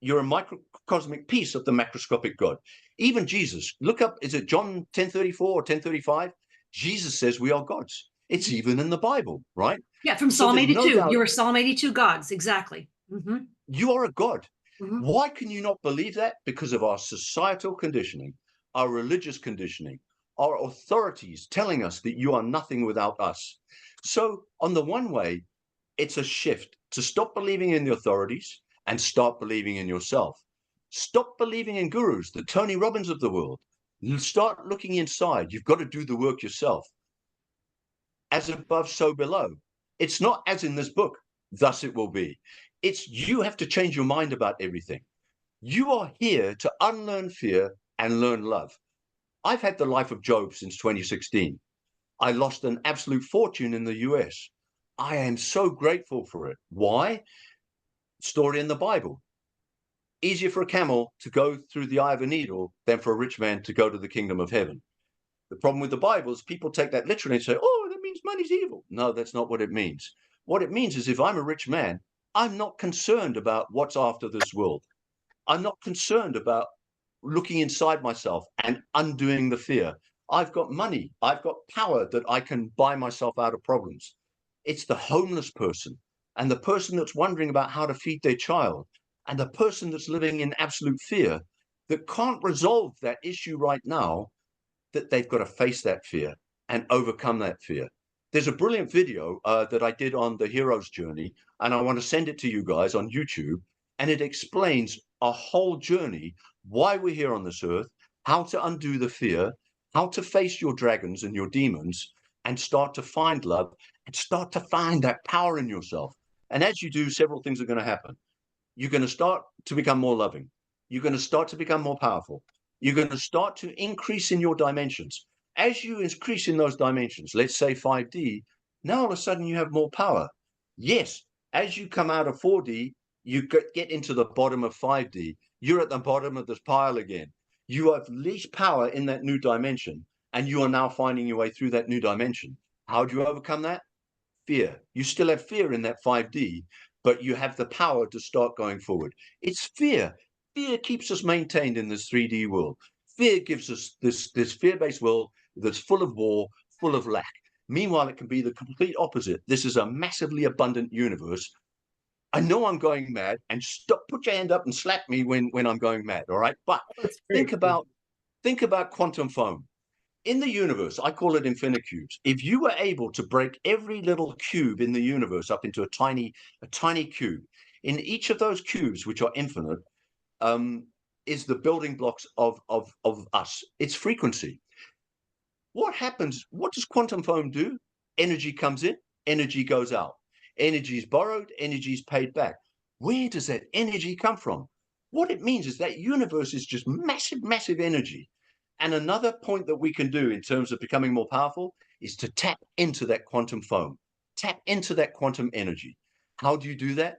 You're a microcosmic piece of the macroscopic God. Even Jesus, look up, is it John 10:34 or 10:35? Jesus says we are gods. It's even in the Bible, right? Yeah, from Psalm 82. You are Psalm 82 gods, exactly. Mm-hmm. You are a god. Mm-hmm. Why can you not believe that? Because of our societal conditioning, our religious conditioning, our authorities telling us that you are nothing without us. So on the one way, it's a shift to stop believing in the authorities and start believing in yourself. Stop believing in gurus, the Tony Robbins of the world. Start looking inside. You've got to do the work yourself. As above, so below. It's not as in this book, thus it will be. It's you have to change your mind about everything. You are here to unlearn fear and learn love. I've had the life of Job since 2016. I lost an absolute fortune in the US. I am so grateful for it. Why? Story in the Bible. Easier for a camel to go through the eye of a needle than for a rich man to go to the kingdom of heaven. The problem with the Bible is people take that literally and say, oh, that means money's evil. No, that's not what it means. What it means is if I'm a rich man, I'm not concerned about what's after this world. I'm not concerned about looking inside myself and undoing the fear. I've got money. I've got power that I can buy myself out of problems. It's the homeless person and the person that's wondering about how to feed their child and the person that's living in absolute fear that can't resolve that issue right now, that they've got to face that fear and overcome that fear. There's a brilliant video that I did on the hero's journey, and I want to send it to you guys on YouTube. And it explains a whole journey, why we're here on this earth, how to undo the fear, how to face your dragons and your demons, and start to find love and start to find that power in yourself. And as you do, several things are going to happen. You're going to start to become more loving. You're going to start to become more powerful. You're going to start to increase in your dimensions. As you increase in those dimensions, let's say 5D, now all of a sudden you have more power. Yes, as you come out of 4D, you get into the bottom of 5D. You're at the bottom of this pile again. You have least power in that new dimension, and you are now finding your way through that new dimension. How do you overcome that? Fear. You still have fear in that 5D, but you have the power to start going forward. It's fear. Fear keeps us maintained in this 3D world. Fear gives us this fear-based world that's full of war, full of lack. Meanwhile, it can be the complete opposite. This is a massively abundant universe. I know I'm going mad, and stop, put your hand up and slap me when I'm going mad, all right? But think about quantum foam. In the universe, I call it infinite cubes. If you were able to break every little cube in the universe up into a tiny cube, in each of those cubes, which are infinite, is the building blocks of us. It's frequency. What happens? What does quantum foam do? Energy comes in, energy goes out. Energy is borrowed, energy is paid back. Where does that energy come from? What it means is that universe is just massive, massive energy. And another point that we can do in terms of becoming more powerful is to tap into that quantum foam, tap into that quantum energy. How do you do that?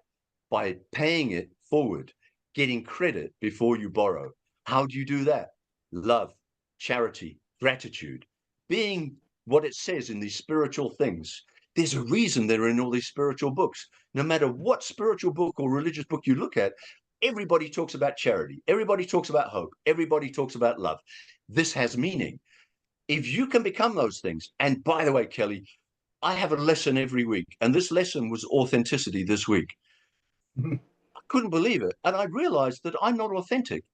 By paying it forward, getting credit before you borrow. How do you do that? Love, charity, gratitude, being what it says in these spiritual things. There's a reason they're in all these spiritual books. No matter what spiritual book or religious book you look at, everybody talks about charity. Everybody talks about hope. Everybody talks about love. This has meaning. If you can become those things, and by the way, Kelly, I have a lesson every week, and this lesson was authenticity this week. I couldn't believe it. And I realized that I'm not authentic.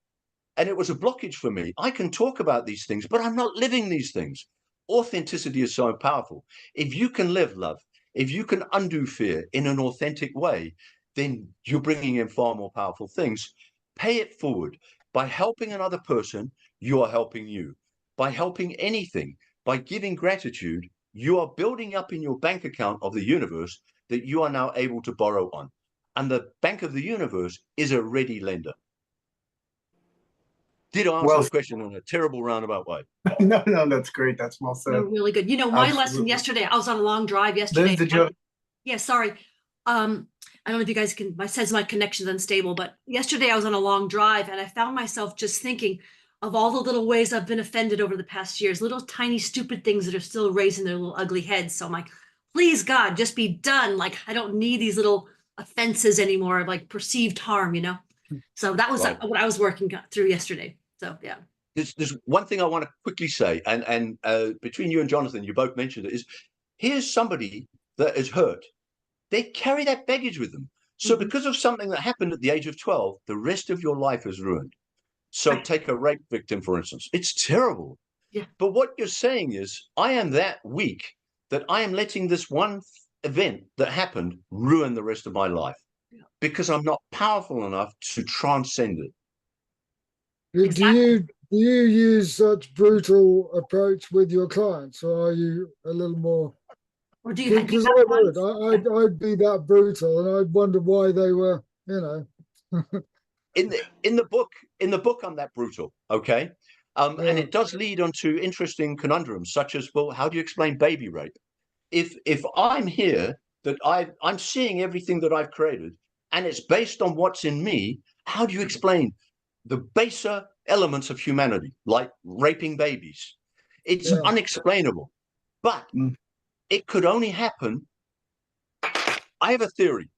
And it was a blockage for me. I can talk about these things, but I'm not living these things. Authenticity is so powerful. If you can live love, if you can undo fear in an authentic way, then you're bringing in far more powerful things. Pay it forward. By helping another person, you are helping you. By helping anything, by giving gratitude, you are building up in your bank account of the universe that you are now able to borrow on. And the bank of the universe is a ready lender. Did I answer the question in a terrible roundabout way? No, that's great. That's well said. They're really good. You know, my lesson Absolutely. yesterday, I was on a long drive yesterday. Liz, did you? Yeah, sorry. I don't know if you guys can, my connection's unstable, but yesterday I was on a long drive and I found myself just thinking of all the little ways I've been offended over the past years, little tiny stupid things that are still raising their little ugly heads. So I'm like, please God, just be done. Like, I don't need these little offenses anymore, like perceived harm, you know? So that was Right. what I was working through yesterday. So, yeah. There's one thing I want to quickly say, and between you and Jonathan, you both mentioned it, is here's somebody that is hurt. They carry that baggage with them. So because of something that happened at the age of 12, the rest of your life is ruined. So Right. take a rape victim, for instance. It's terrible. Yeah. But what you're saying is, I am that weak that I am letting this one event that happened ruin the rest of my life because I'm not powerful enough to transcend it. Do you use such brutal approach with your clients, or are you a little more? Or do you have Because I would, I'd be that brutal, and I'd wonder why they were, you know. in the book, I'm that brutal, okay? And it does lead on to interesting conundrums, such as, well, how do you explain baby rape? If I'm here, that I'm seeing everything that I've created, and it's based on what's in me, how do you explain the baser elements of humanity, like raping babies? It's Yeah. unexplainable, but it could only happen. I have a theory.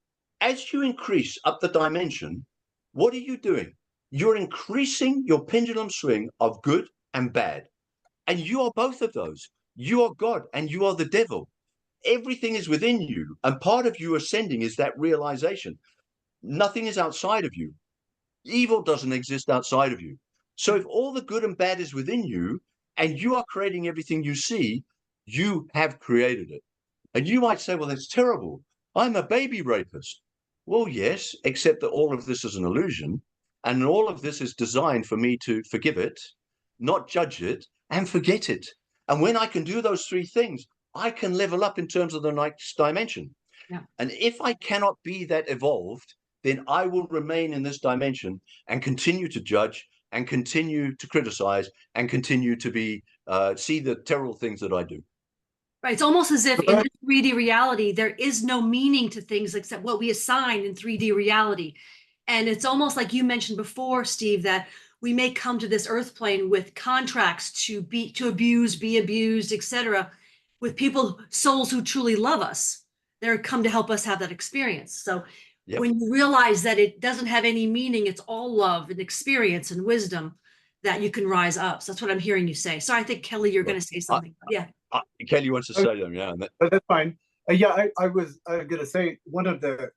As you increase up the dimension, what are you doing? You're increasing your pendulum swing of good and bad. And you are both of those. You are God and you are the devil. Everything is within you. And part of you ascending is that realization. Nothing is outside of you. Evil doesn't exist outside of you. So if all the good and bad is within you and you are creating everything you see, you have created it. And you might say, well, that's terrible. I'm a baby rapist. Well, yes, except that all of this is an illusion. And all of this is designed for me to forgive it, not judge it, and forget it. And when I can do those three things, I can level up in terms of the next dimension. Yeah. And if I cannot be that evolved, then I will remain in this dimension and continue to judge and continue to criticize and continue to be see the terrible things that I do. Right. It's almost as if in this 3D reality, there is no meaning to things except what we assign in 3D reality. And it's almost like you mentioned before, Steve, that we may come to this earth plane with contracts to abuse, be abused, etc., with people, souls who truly love us. They're come to help us have that experience. So Yep. when you realize that it doesn't have any meaning, it's all love and experience and wisdom, that you can rise up. So that's what I'm hearing you say. So I think, Kelly, you're going to say something. Yeah. Kelly wants to say them, yeah. But that's fine. Yeah, I was going to say one of the,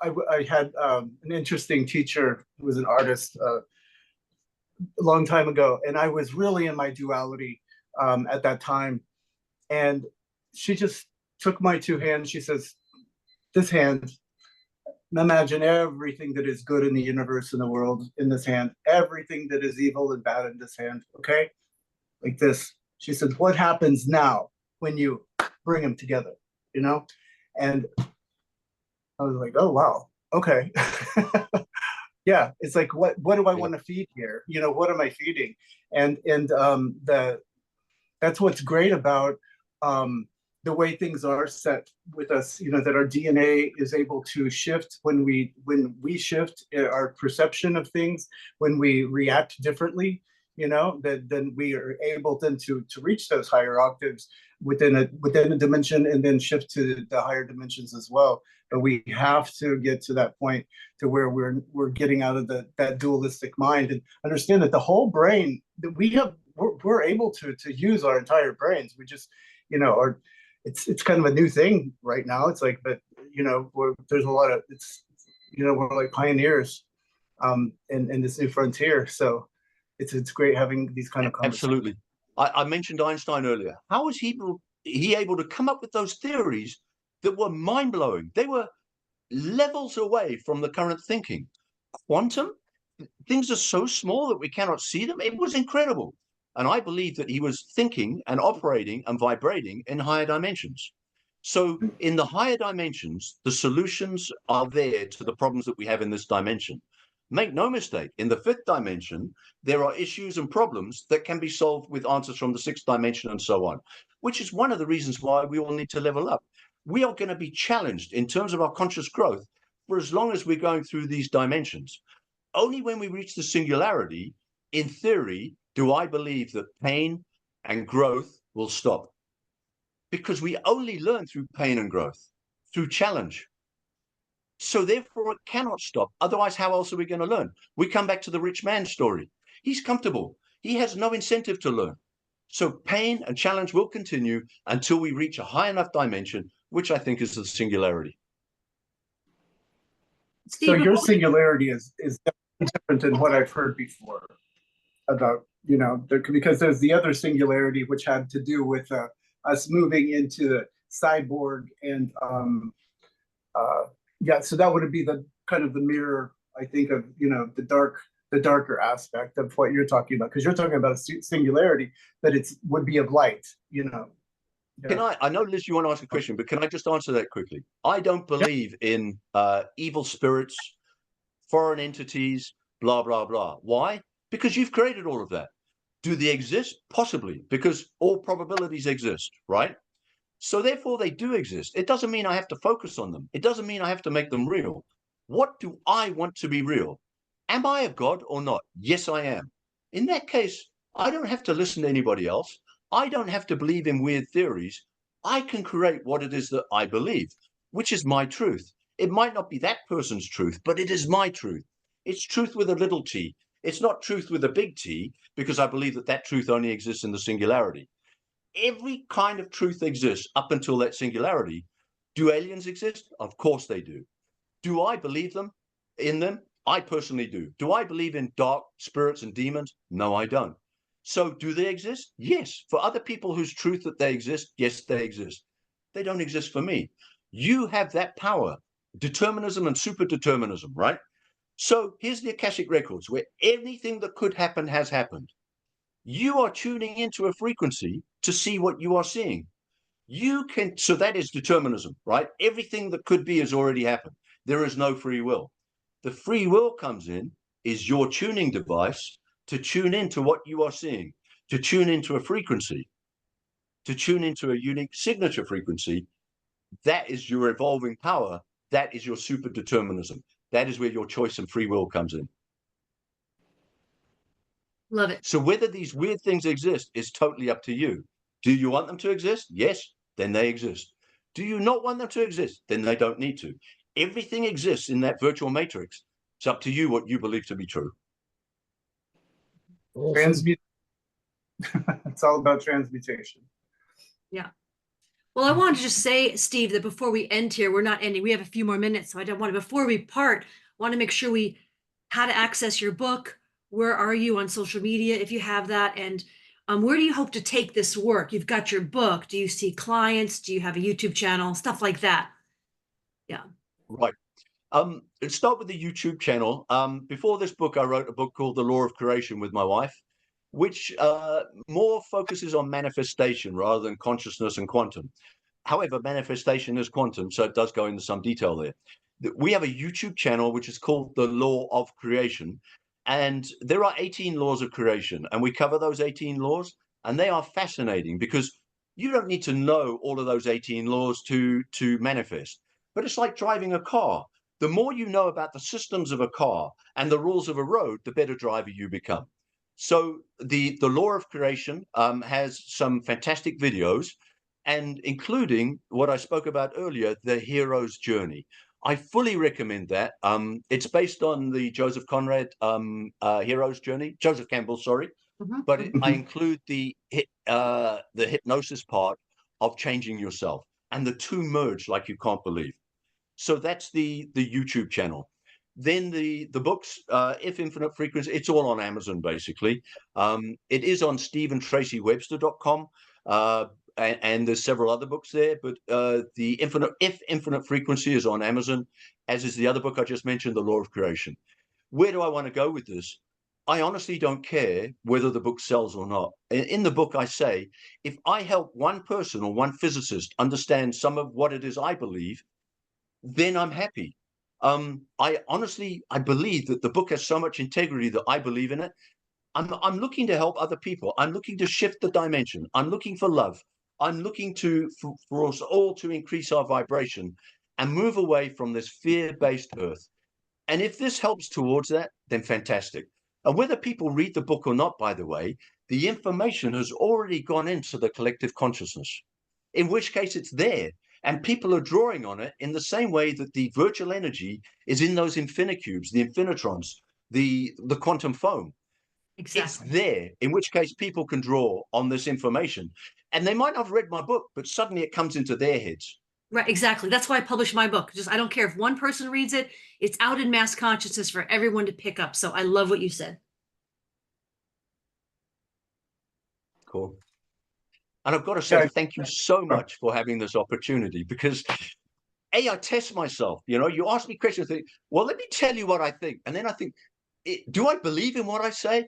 I had an interesting teacher who was an artist a long time ago, and I was really in my duality at that time. And she just took my two hands. She says, this hand, imagine everything that is good in the universe and the world in this hand, everything that is evil and bad in this hand, okay? Like this. She said, what happens now when you bring them together, you know? And I was like, oh, wow, okay. Yeah, it's like, what do I want to feed here? You know, what am I feeding? And that's what's great about the way things are set with us, you know, that our DNA is able to shift when we shift our perception of things, when we react differently, you know, then we are able then to reach those higher octaves within a dimension and then shift to the higher dimensions as well. But we have to get to that point to where we're getting out of that dualistic mind and understand that the whole brain that we're able to use our entire brains. We just, you know, are it's kind of a new thing right now. It's like, but you know, there's a lot of you know, we're like pioneers in this new frontier. So it's great having these kind of conversations. Absolutely. I mentioned Einstein earlier. How was he able to come up with those theories that were mind-blowing? They were levels away from the current thinking. Quantum, things are so small that we cannot see them. It was incredible. And I believe that he was thinking and operating and vibrating in higher dimensions. So in the higher dimensions, the solutions are there to the problems that we have in this dimension. Make no mistake, in the fifth dimension, there are issues and problems that can be solved with answers from the sixth dimension and so on, which is one of the reasons why we all need to level up. We are going to be challenged in terms of our conscious growth for as long as we're going through these dimensions. Only when we reach the singularity, in theory, do I believe that pain and growth will stop. Because we only learn through pain and growth, through challenge. So therefore, it cannot stop. Otherwise, how else are we going to learn? We come back to the rich man story. He's comfortable. He has no incentive to learn. So pain and challenge will continue until we reach a high enough dimension, which I think is the singularity. So your singularity is different than what I've heard before about, you know, because there's the other singularity which had to do with us moving into the cyborg and yeah, so that would be the kind of the mirror, I think, of, you know, the darker aspect of what you're talking about, because you're talking about a singularity that would be of light, you know. Yeah. I know, Liz, you want to ask a question, but can I just answer that quickly? I don't believe in evil spirits, foreign entities, blah, blah, blah. Why? Because you've created all of that. Do they exist? Possibly, because all probabilities exist, right? So therefore, they do exist. It doesn't mean I have to focus on them. It doesn't mean I have to make them real. What do I want to be real? Am I a god or not? Yes, I am. In that case, I don't have to listen to anybody else. I don't have to believe in weird theories. I can create what it is that I believe, which is my truth. It might not be that person's truth, but it is my truth. It's truth with a little t. It's not truth with a big T, because I believe that that truth only exists in the singularity. Every kind of truth exists up until that singularity. Do aliens exist? Of course they do. Do I believe in them? I personally do. Do I believe in dark spirits and demons? No, I don't. So do they exist? Yes. For other people whose truth that they exist, yes, they exist. They don't exist for me. You have that power, determinism and superdeterminism, right? So here's the Akashic Records, where anything that could happen has happened. You are tuning into a frequency to see what you are seeing. You can, so that is determinism, right? Everything that could be has already happened. There is no free will. The free will comes in, is your tuning device to tune into what you are seeing, to tune into a frequency, to tune into a unique signature frequency. That is your evolving power. That is your super determinism. That is where your choice and free will comes in. Love it. So whether these weird things exist is totally up to you. Do you want them to exist? Yes, then they exist. Do you not want them to exist? Then they don't need to. Everything exists in that virtual matrix. It's up to you what you believe to be true. Awesome. Transmute. It's all about transmutation. Yeah. Well, I wanted to just say, Steve, that before we end here, we're not ending. We have a few more minutes. So I don't want to, before we part, want to make sure how to access your book. Where are you on social media, if you have that? And where do you hope to take this work? You've got your book. Do you see clients? Do you have a YouTube channel? Stuff like that. Yeah. Right. Let's start with the YouTube channel. Before this book, I wrote a book called The Law of Creation with my wife, which more focuses on manifestation rather than consciousness and quantum. However, manifestation is quantum, so it does go into some detail there. We have a YouTube channel which is called The Law of Creation, and there are 18 laws of creation, and we cover those 18 laws, and they are fascinating because you don't need to know all of those 18 laws to manifest. But it's like driving a car. The more you know about the systems of a car and the rules of a road, the better driver you become. So the Law of Creation has some fantastic videos, and including what I spoke about earlier, the hero's journey. I fully recommend that. It's based on the Joseph Conrad hero's journey, Joseph Campbell, sorry, but I include the hypnosis part of changing yourself, and the two merge like you can't believe. So that's the YouTube channel. Then the books, If Infinite Frequency, it's all on Amazon basically. It is on stephentracywebster.com. And there's several other books there, but If Infinite Frequency is on Amazon, as is the other book I just mentioned, The Law of Creation. Where do I want to go with this? I honestly don't care whether the book sells or not. In the book, I say, if I help one person or one physicist understand some of what it is I believe, then I'm happy. I believe that the book has so much integrity that I believe in it. I'm looking to help other people. I'm looking to shift the dimension. I'm looking for love. I'm looking for us all to increase our vibration and move away from this fear-based earth. And if this helps towards that, then fantastic. And whether people read the book or not, by the way, the information has already gone into the collective consciousness, in which case it's there. And people are drawing on it in the same way that the virtual energy is in those infinicubes, the infinitrons, the quantum foam. Exactly. It's there, in which case people can draw on this information. And they might not have read my book, but suddenly it comes into their heads. Right, exactly. That's why I published my book. I don't care if one person reads it, it's out in mass consciousness for everyone to pick up. So I love what you said. Cool. And I've got to say thank you so much for having this opportunity, because I test myself. You ask me questions, think, well, let me tell you what I think. And then I think, do I believe in what I say?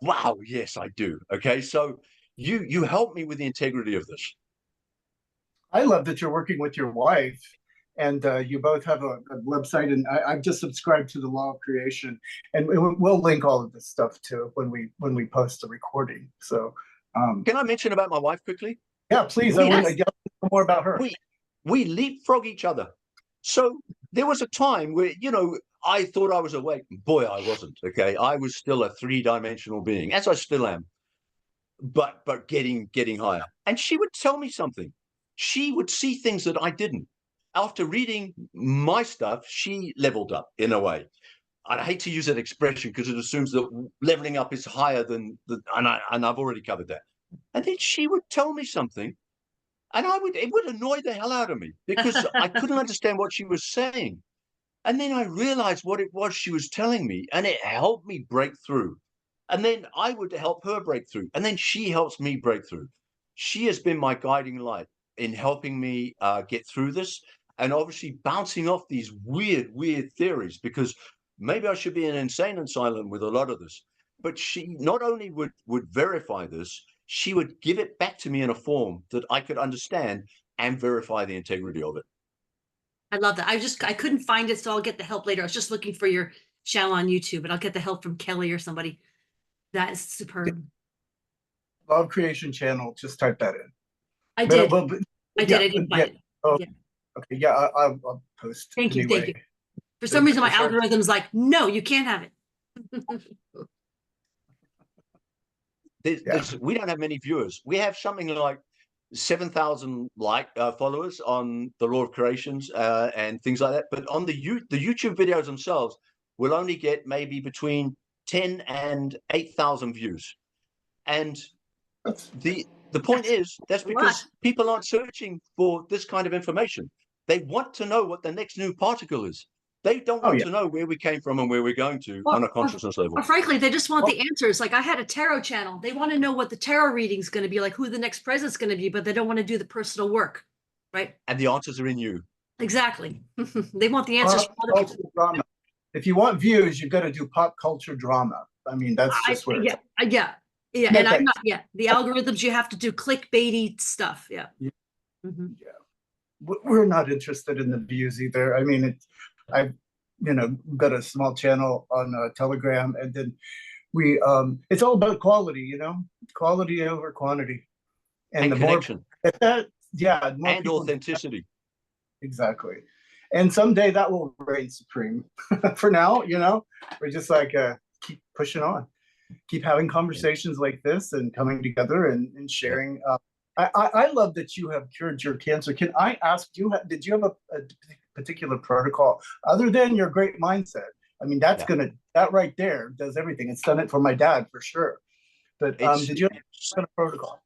Wow, yes, I do. Okay, so you help me with the integrity of this. I love that you're working with your wife, and you both have a website, and I've just subscribed to the Law of Creation, and we'll link all of this stuff too when we post the recording. So, can I mention about my wife quickly? Yeah, please. I want to get more about her. We leapfrog each other. So there was a time where I thought I was awake. Boy, I wasn't. Okay, I was still a three-dimensional being, as I still am. but getting higher. And she would tell me something. She would see things that I didn't. After reading my stuff, she leveled up in a way. I hate to use that expression because it assumes that leveling up is higher than and I've already covered that. And then she would tell me something, and it would annoy the hell out of me because I couldn't understand what she was saying. And then I realized what it was she was telling me, and it helped me break through. And then I would help her break through, and then she helps me break through. She has been my guiding light in helping me get through this, and obviously bouncing off these weird theories, because maybe I should be in an insane asylum with a lot of this. But she not only would verify this, she would give it back to me in a form that I could understand and verify the integrity of it. I love that. I couldn't find it, so I'll get the help later. I was just looking for your channel on YouTube, and I'll get the help from Kelly or somebody. That is superb. Love Creation Channel. Just type that in. I did. Well, I did. I didn't find it. Oh, Yeah. okay. Yeah, I'll post. Thank you. anyway. Thank you. For some reason, my Sure. algorithm's like, no, you can't have it. We don't have many viewers. We have something like 7,000 followers on the Law of Creations and things like that. But on the YouTube videos themselves, we'll only get maybe between 10 and 8,000 views. And the point is, that's because people aren't searching for this kind of information. They want to know what the next new particle is. They don't want to know where we came from and where we're going to on a consciousness level. Or frankly, they just want the answers. Like I had a tarot channel. They want to know what the tarot reading's going to be, like who the next president's going to be, but they don't want to do the personal work, right? And the answers are in you. Exactly. They want the answers from other people. Drama. If you want views, you've got to do pop culture drama. I mean, that's just where yeah. And I'm not the algorithms, you have to do clickbaity stuff. Yeah. Yeah. We're not interested in the views either. I mean, I've got a small channel on Telegram, and then it's all about quality, quality over quantity, and the connection. More and authenticity. Exactly. And someday that will reign supreme. For now, we're just like keep pushing on, keep having conversations like this and coming together and sharing. I love that you have cured your cancer. Can I ask you, did you have a particular protocol other than your great mindset? I mean, that right there does everything. It's done it for my dad for sure. But did you have a protocol?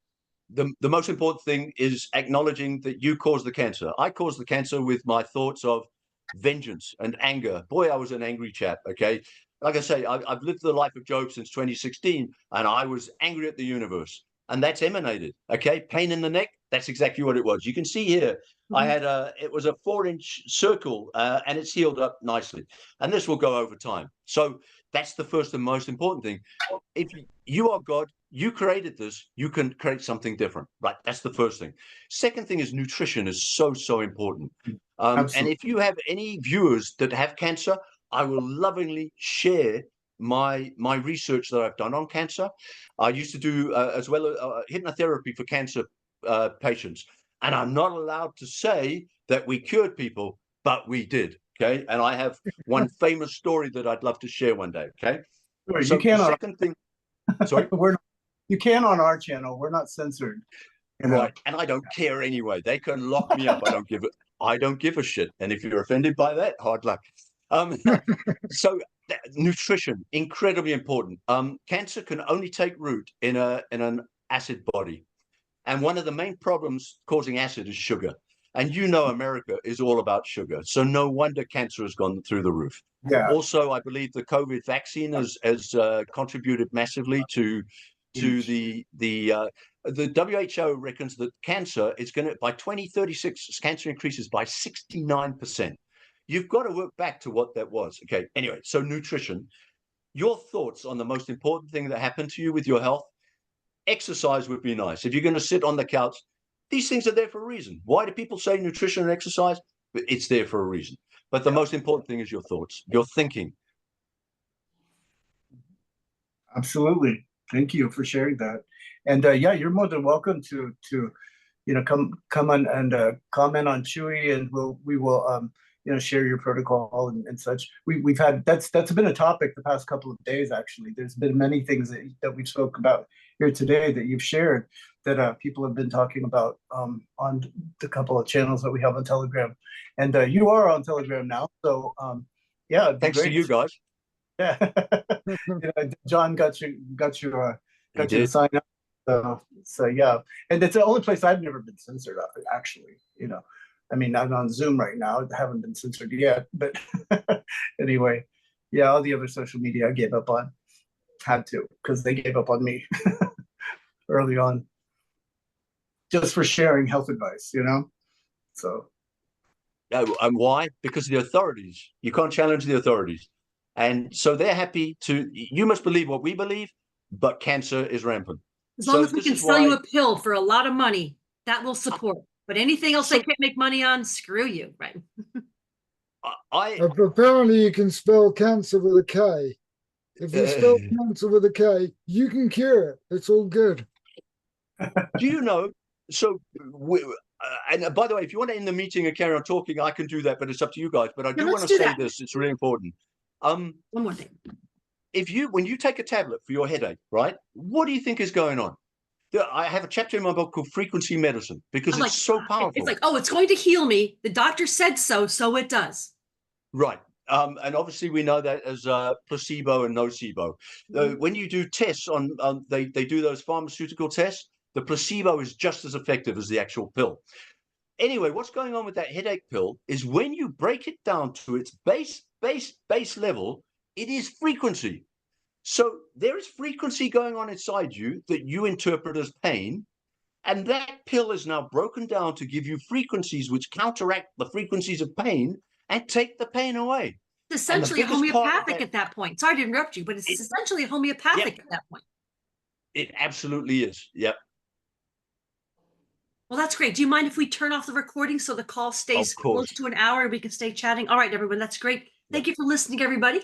The most important thing is acknowledging that you caused the cancer. I caused the cancer with my thoughts of vengeance and anger. Boy, I was an angry chap. Okay. Like I say, I've lived the life of Job since 2016, and I was angry at the universe. And that's emanated. Okay. Pain in the neck. That's exactly what it was. You can see here, I had it was a 4-inch circle and it's healed up nicely. And this will go over time. So that's the first and most important thing. If you are God, you created this, you can create something different, right? That's the first thing. Second thing is nutrition is so important. And if you have any viewers that have cancer, I will lovingly share my research that I've done on cancer. I used to do as well hypnotherapy for cancer patients, and I'm not allowed to say that we cured people, but we did. Okay, and I have one famous story that I'd love to share one day. Okay, so you can. Second thing, sorry, you can on our channel. We're not censored, right? And I don't care anyway. They can lock me up. I don't give a shit. And if you're offended by that, hard luck. So nutrition, incredibly important. Cancer can only take root in an acid body. And one of the main problems causing acid is sugar. And America is all about sugar. So no wonder cancer has gone through the roof. Yeah. Also, I believe the COVID vaccine has contributed massively to the WHO reckons that cancer is going to, by 2036, cancer increases by 69%. You've got to work back to what that was. Okay. Anyway, so nutrition, your thoughts on the most important thing that happened to you with your health. Exercise would be nice. If you're going to sit on the couch, these things are there for a reason. Why do people say nutrition and exercise? It's there for a reason. But the most important thing is your thoughts, your thinking. Absolutely. Thank you for sharing that. And you're more than welcome to come on and comment on Chewy, and we will share your protocol and such. We've had that's been a topic the past couple of days. Actually, there's been many things that we've spoke about here today that you've shared that people have been talking about on the couple of channels that we have on Telegram, and you are on Telegram now. So yeah, it'd be Thanks to great. you guys. Yeah, John got you to sign up. So yeah, and it's the only place I've never been censored. Actually, I mean, I'm on Zoom right now. I haven't been censored yet, but anyway, yeah, all the other social media I gave up on. Had to, because they gave up on me early on, just for sharing health advice, So And why? Because of the authorities. You can't challenge the authorities. And so they're happy to, you must believe what we believe, but cancer is rampant. As long So as we this can is sell you why- a pill for a lot of money, that will support. But anything else they can't make money on, screw you, right? Apparently you can spell cancer with a K. If you spell cancer with a K, you can cure it. It's all good. Do you know? So, and by the way, if you want to end the meeting and carry on talking, I can do that, but it's up to you guys. But I do let's want to do say that. this; it's really important. One more thing. When you take a tablet for your headache, right? What do you think is going on? I have a chapter in my book called Frequency Medicine because it's so powerful. It's like, oh, it's going to heal me. The doctor said so, so it does. Right. And obviously we know that as placebo and nocebo. When you do tests they do those pharmaceutical tests, the placebo is just as effective as the actual pill. Anyway, what's going on with that headache pill is when you break it down to its base level, it is frequency. So there is frequency going on inside you that you interpret as pain. And that pill is now broken down to give you frequencies which counteract the frequencies of pain and take the pain away. It's essentially homeopathic at that point. Sorry to interrupt you, but it's essentially homeopathic at that point. It absolutely is. Yep. Well, that's great. Do you mind if we turn off the recording so the call stays close to an hour and we can stay chatting? All right, everyone, that's great. Thank you for listening, everybody.